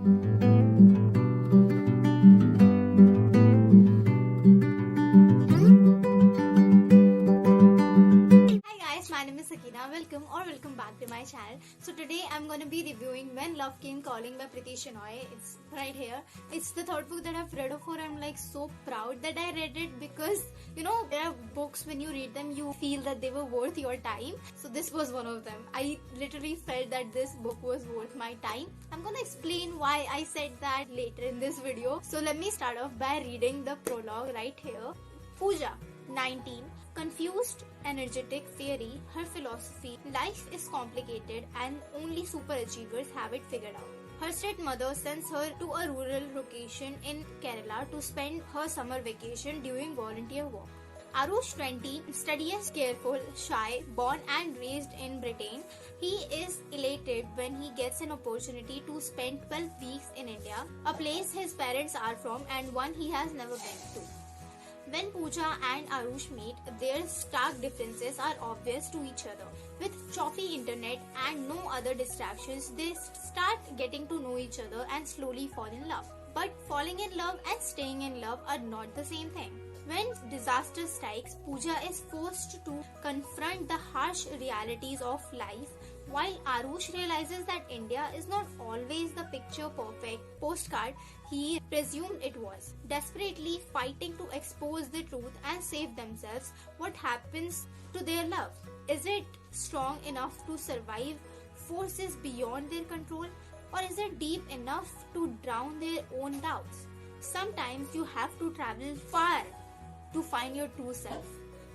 Hi guys, my name is Sakina. Welcome back to my channel. So today I'm gonna be reviewing When Love Came Calling by Priti Shenoy. It's right here. It's the third book that I've read of her. I'm like so proud that I read it because there are books when you read them you feel that they were worth your time. So this was one of them. I literally felt that this book was worth my time. I'm gonna explain why I said that later in this video. So let me start off by reading the prologue right here. Pooja, 19, confused, energetic, fairy, her philosophy, life is complicated and only super achievers have it figured out. Her strict mother sends her to a rural location in Kerala to spend her summer vacation doing volunteer work. Arush, 20, studious, careful, shy, born and raised in Britain. He is elated when he gets an opportunity to spend 12 weeks in India, a place his parents are from and one he has never been to. When Pooja and Arush meet, their stark differences are obvious to each other. With choppy internet and no other distractions, they start getting to know each other and slowly fall in love. But falling in love and staying in love are not the same thing. When disaster strikes, Pooja is forced to confront the harsh realities of life, while Arush realizes that India is not always the picture perfect postcard he presumed it was. Desperately fighting to expose the truth and save themselves, what happens to their love? Is it strong enough to survive forces beyond their control, or is it deep enough to drown their own doubts? Sometimes you have to travel far to find your true self.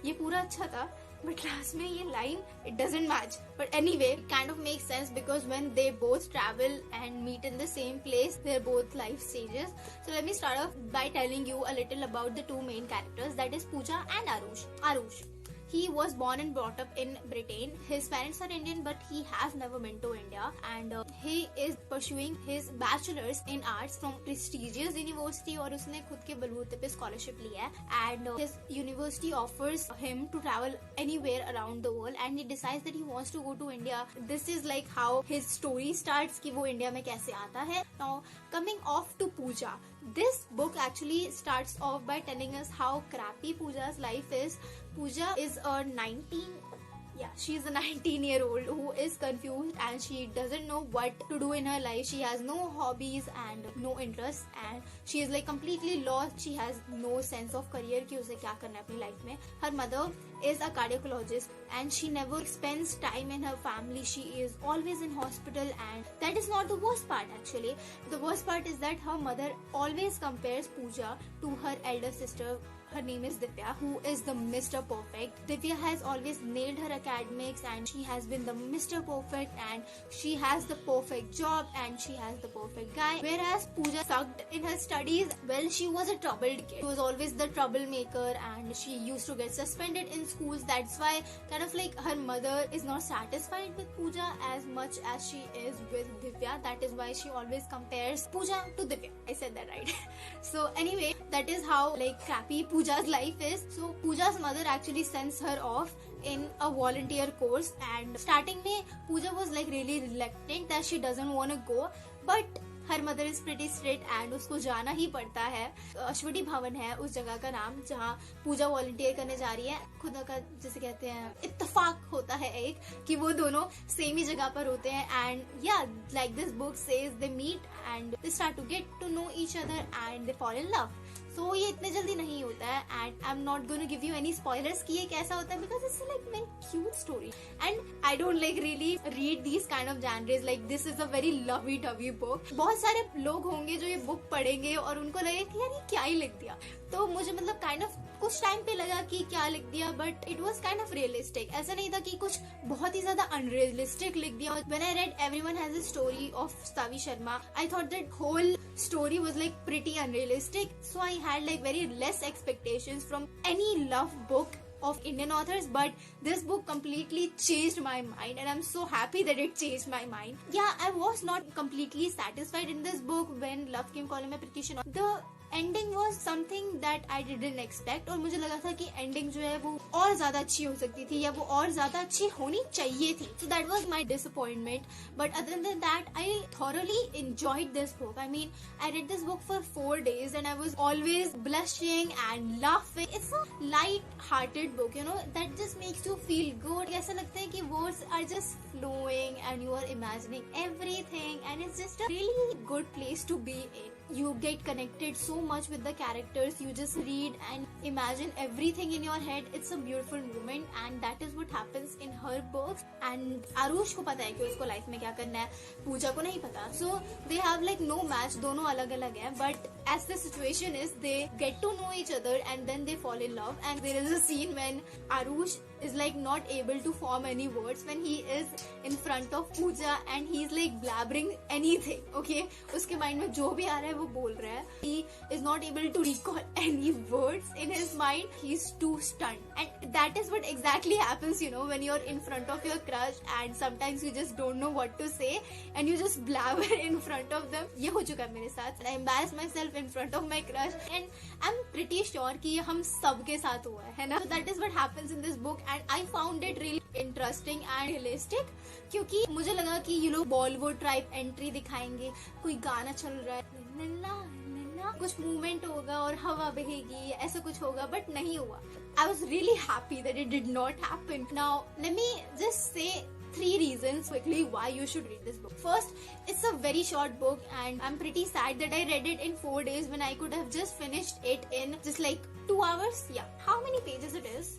ये पूरा अच्छा था, but last में ये line it doesn't match. But anyway, it kind of makes sense because when they both travel and meet in the same place, they're both life stages. So let me start off by telling you a little about the two main characters, that is Pooja and Arush. Arush. He was born and brought up in Britain. His parents are Indian, but he has never been to India, and he is pursuing his bachelor's in arts from prestigious university और उसने खुद के बलबूते पे scholarship लिया है, and his university offers him to travel anywhere around the world, and he decides that he wants to go to India. This is like how his story starts कि वो इंडिया में कैसे आता है. Now coming off to Pooja, this book actually starts off by telling us how crappy Pooja's life is. Pooja is a 19-year-old who is confused and she doesn't know what to do in her life. She has no hobbies and no interests, and she is like completely lost. She has no sense of career कि उसे क्या करना है अपनी life में. Her mother is a cardiologist and she never spends time in her family. She is always in hospital, and that is not the worst part actually. The worst part is that her mother always compares Pooja to her elder sister. Her name is Divya, who is the Mr. Perfect. Divya has always nailed her academics and she has been the Mr. Perfect, and she has the perfect job and she has the perfect guy. Whereas Pooja sucked in her studies. Well, she was a troubled kid. She was always the troublemaker and she used to get suspended in schools. That's why kind of like her mother is not satisfied with Pooja as much as she is with Divya. That is why she always compares Pooja to Divya. I said that right. So anyway, that is how like crappy Pooja's life is. So Pooja's mother actually sends her off in a volunteer course, and starting में Pooja was like really reluctant that she doesn't want to go, but her mother is pretty strict and उसको जाना ही पड़ता है. अश्वटी भवन है उस जगह का नाम जहाँ पूजा वॉलंटियर करने जा रही है. खुदा का जैसे कहते हैं इत्तेफाक होता है एक कि वो दोनों सेम ही जगह पर होते हैं, and yeah, like this book says, they meet and they start to get to know each other and they fall in love. So ये इतने जल्दी नहीं होता है, and I'm not going to give you any spoilers कि ये कैसा होता है because it's like very cute story, and I don't like really read these kind of genres. Like this is a very lovey-dovey book. बहुत सारे लोग होंगे जो ये बुक पढ़ेंगे और उनको लगे कि यार ये क्या ही लिख दिया. तो मुझे मतलब काइंड ऑफ कुछ टाइम पे लगा कि क्या लिख दिया, but it was kind of realistic. ऐसा नहीं था कि कुछ बहुत ही ज्यादा अनरियलिस्टिक लिख दिया. When I read everyone has a story of Savi Sharma, I thought that whole story was like pretty unrealistic, so I had like very less expectations from any love book of Indian authors, but this book completely changed my mind and I'm so happy that it changed my mind. Yeah, I was not completely satisfied in this book When Love Came Calling by Priti Shenoy. The ending was something that I didn't expect, और मुझे लगा था कि ending जो है वो और ज्यादा अच्छी हो सकती थी या वो और ज्यादा अच्छी होनी चाहिए थी. So that was my disappointment. But other than that I thoroughly enjoyed this book. I mean, I read this book for 4 days and I was always blushing and laughing. It's a light-hearted book, you know, that just makes you feel good. ऐसा लगता है कि words are just flowing and you are imagining everything, and it's just a really good place to be in. You get connected so much with the characters. You just read and imagine everything in your head. It's a beautiful moment, and that is what happens in her books. And Aarush को पता है कि उसको life में क्या करना है, पूजा को नहीं पता. So they have like no match, दोनों अलग अलग हैं. But as the situation is, they get to know each other and then they fall in love. And there is a scene when Arush is like not able to form any words when he is in front of Pooja and he's like blabbering anything. Okay, उसके mind में जो भी आ रहा है वो बोल रहा है. He is not able to recall any words in his mind. He's too stunned, and that is what exactly happens, you know, when you're in front of your crush and sometimes you just don't know what to say and you just blabber in front of them. ये हो चुका है मेरे साथ. I embarrass myself in front of my crush and I'm pretty sure कि ये हम सबके साथ हुआ है ना. So that is what happens in this book and I found it really interesting and realistic, क्योंकि मुझे लगा कि ये लोग बॉलीवुड टाइप एंट्री दिखाएंगे, कोई गाना चल रहा है, नन्ना नन्ना, कुछ मूवमेंट होगा और हवा बहेगी, ऐसा कुछ होगा, बट नहीं हुआ. I was really happy that it did not happen. Now let me just say 3 reasons quickly why you should read this book. First, it's a very short book and I'm pretty sad that I read it in 4 days when I could have just finished it in just like 2 hours. Yeah. How many pages it is?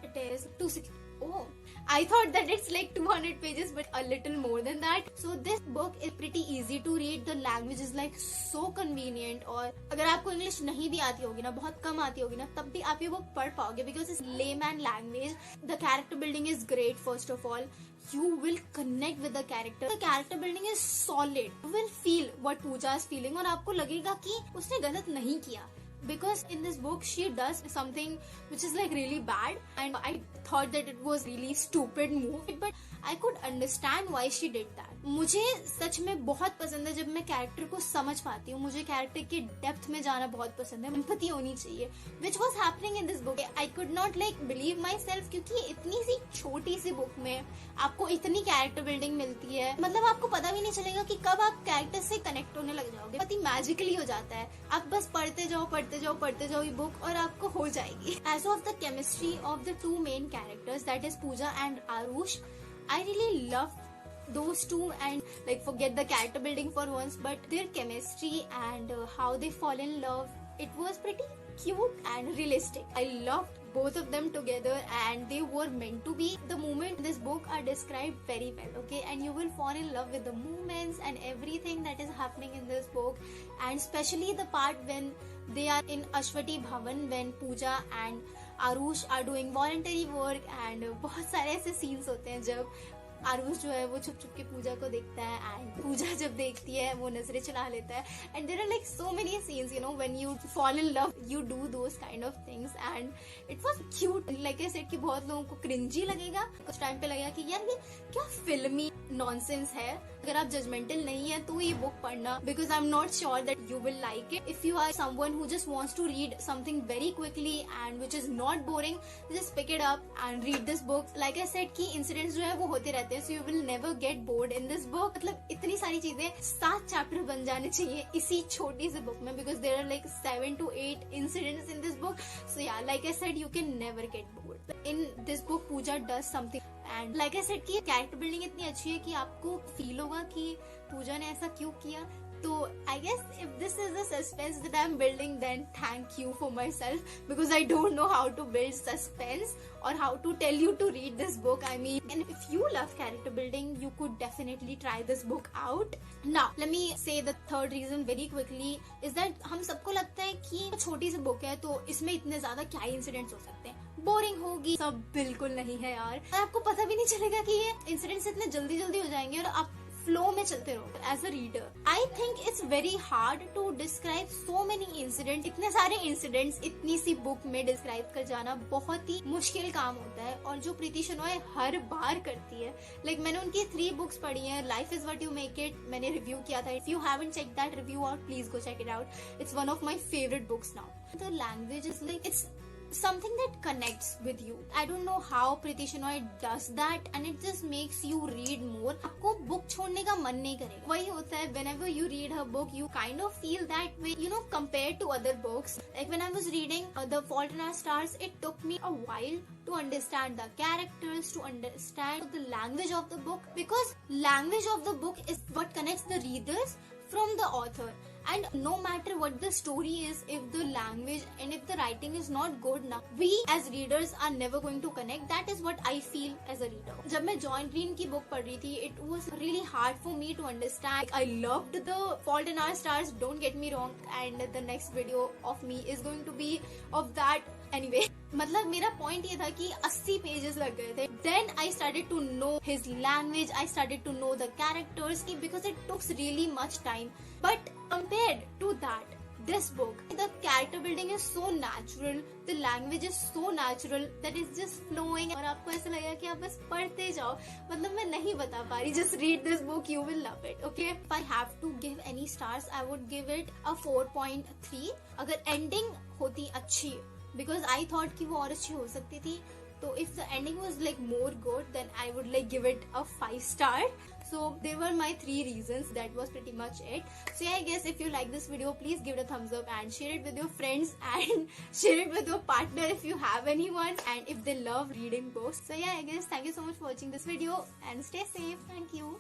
It is 260. Oh, I thought that it's like 200 pages, but a little more than that. So this book is pretty easy to read. The language is like so convenient. और अगर आपको English नहीं भी आती होगी ना, बहुत कम आती होगी ना, तब भी आप ये बुक पढ़ पाओगे because it's layman language. The character building is great. First of all, you will connect with the character. The character building is solid. You will feel what Pooja is feeling और आपको लगेगा कि उसने गलत नहीं किया. Because in this book she does something which is like really bad and I thought that it was really stupid move, but I could understand why she did that. मुझे सच में बहुत पसंद है जब मैं कैरेक्टर को समझ पाती हूँ. मुझे कैरेक्टर के डेप्थ में जाना बहुत पसंद है. एम्पैथी होनी चाहिए, which was happening in this book. I could not like believe myself, क्योंकि इतनी सी छोटी सी बुक में आपको इतनी कैरेक्टर बिल्डिंग मिलती है. मतलब आपको पता भी नहीं चलेगा कि कब आप कैरेक्टर से कनेक्ट होने लग जाओगे. बहुत ही मैजिकली हो जाता है. आप बस पढ़ते जाओ ये बुक और आपको हो जाएगी. As of the chemistry of the 2 main characters, that is Pooja and Arush, I really loved those two, and like forget the character building for once, but their chemistry and how they fall in love, it was pretty cute and realistic. I loved both of them together and they were meant to be. The moments in this book are described very well, okay, and you will fall in love with the moments and everything that is happening in this book, and especially the part when they are in Ashwati Bhavan, when Pooja and Arush are doing voluntary work, and बहुत सारे ऐसे scenes होते हैं जब आरुष जो है वो छुप छुप के पूजा को देखता है एंड पूजा जब देखती है वो नजरें चला लेता है. And there are like so many scenes, you know, when you fall in love you do those kind of things and it was cute. Like I said कि बहुत लोगों को क्रिंजी लगेगा, कुछ टाइम पे लगेगा कि यार ये क्या फिल्मी नॉनसेंस है. अगर आप जजमेंटल नहीं है तो ये बुक पढ़ना, because I am not sure that you will like it. If you are someone who just wants to read something very quickly and which is not boring, just pick it up and read this book. Like I said कि incidents जो है वो होते रहते हैं, so you will never get bored in this book. मतलब इतनी सारी चीजें, 7 चैप्टर बन जाने चाहिए इसी छोटी सी बुक में, because there are like 7 to 8 incidents in this book. So yeah, like I said, you can never get bored. In this book, Pooja does something, and like I said कि character building इतनी अच्छी है कि आपको feel होगा कि पूजा ने ऐसा क्यों किया. So I guess if this is the suspense that I'm building, then thank you for myself, because I don't know how to build suspense or how to tell you to read this book. I mean, and if you love character building, you could definitely try this book out. Now, let me say the third reason very quickly is that हम सबको लगता है कि छोटी सी book है तो इसमें इतने ज्यादा क्या इंसिडेंट्स हो सकते हैं, बोरिंग होगी. सब बिल्कुल नहीं है यार. आपको पता भी नहीं चलेगा कि ये इंसिडेंट्स इतने जल्दी जल्दी हो जाएंगे और आप फ्लो में चलते रहो as a reader. I think it's very hard to describe so many incident. इतने सारे इंसिडेंट्स इतनी सी बुक में डिस्क्राइब कर जाना बहुत ही मुश्किल काम होता है, और जो प्रीति शेनॉय हर बार करती है. लाइक मैंने उनकी 3 बुक्स पढ़ी हैं. Life is what you make it मैंने रिव्यू किया था. If you haven't check that review out, please go check it out. It's one of my favourite books now. The language is like it's something that connects with you. I don't know how Priti Shenoy does that, and it just makes you read more. आपको book छोड़ने का मन नहीं करेगा. वही होता है whenever you read her book, you kind of feel that way, you know, compared to other books. Like when I was reading The Fault in Our Stars, it took me a while to understand the characters, to understand the language of the book, because language of the book is what connects the readers from the author. And no matter what the story is, if the language and if the writing is not good enough, we as readers are never going to connect. That is what I feel as a reader. जब मैं John green की book पढ़ रही थी, it was really hard for me to understand. I loved The Fault in Our Stars, don't get me wrong, and the next video of me is going to be of that anyway. मतलब मेरा point ये था कि 80 pages लग गए थे. Then I started to know his language, I started to know the characters, because it tooks really much time. But compared to that, this book, the character building is so natural, the language is so natural that it's just flowing, और आपको ऐसा लगेगा कि आप बस पढ़ते जाओ. मतलब मैं नहीं बता पा रही. just read this book, you will love it. Okay, if I have to give any stars, I would give it a 4.3. अगर ending होती अच्छी, because I thought कि वो और अच्छी हो सकती थी. So if the ending was like more good, then I would like give it a 5 star. So they were my 3 reasons. That was pretty much it. So yeah, I guess if you like this video, please give it a thumbs up and share it with your friends and share it with your partner if you have anyone and if they love reading books. So yeah, I guess thank you so much for watching this video and stay safe. Thank you.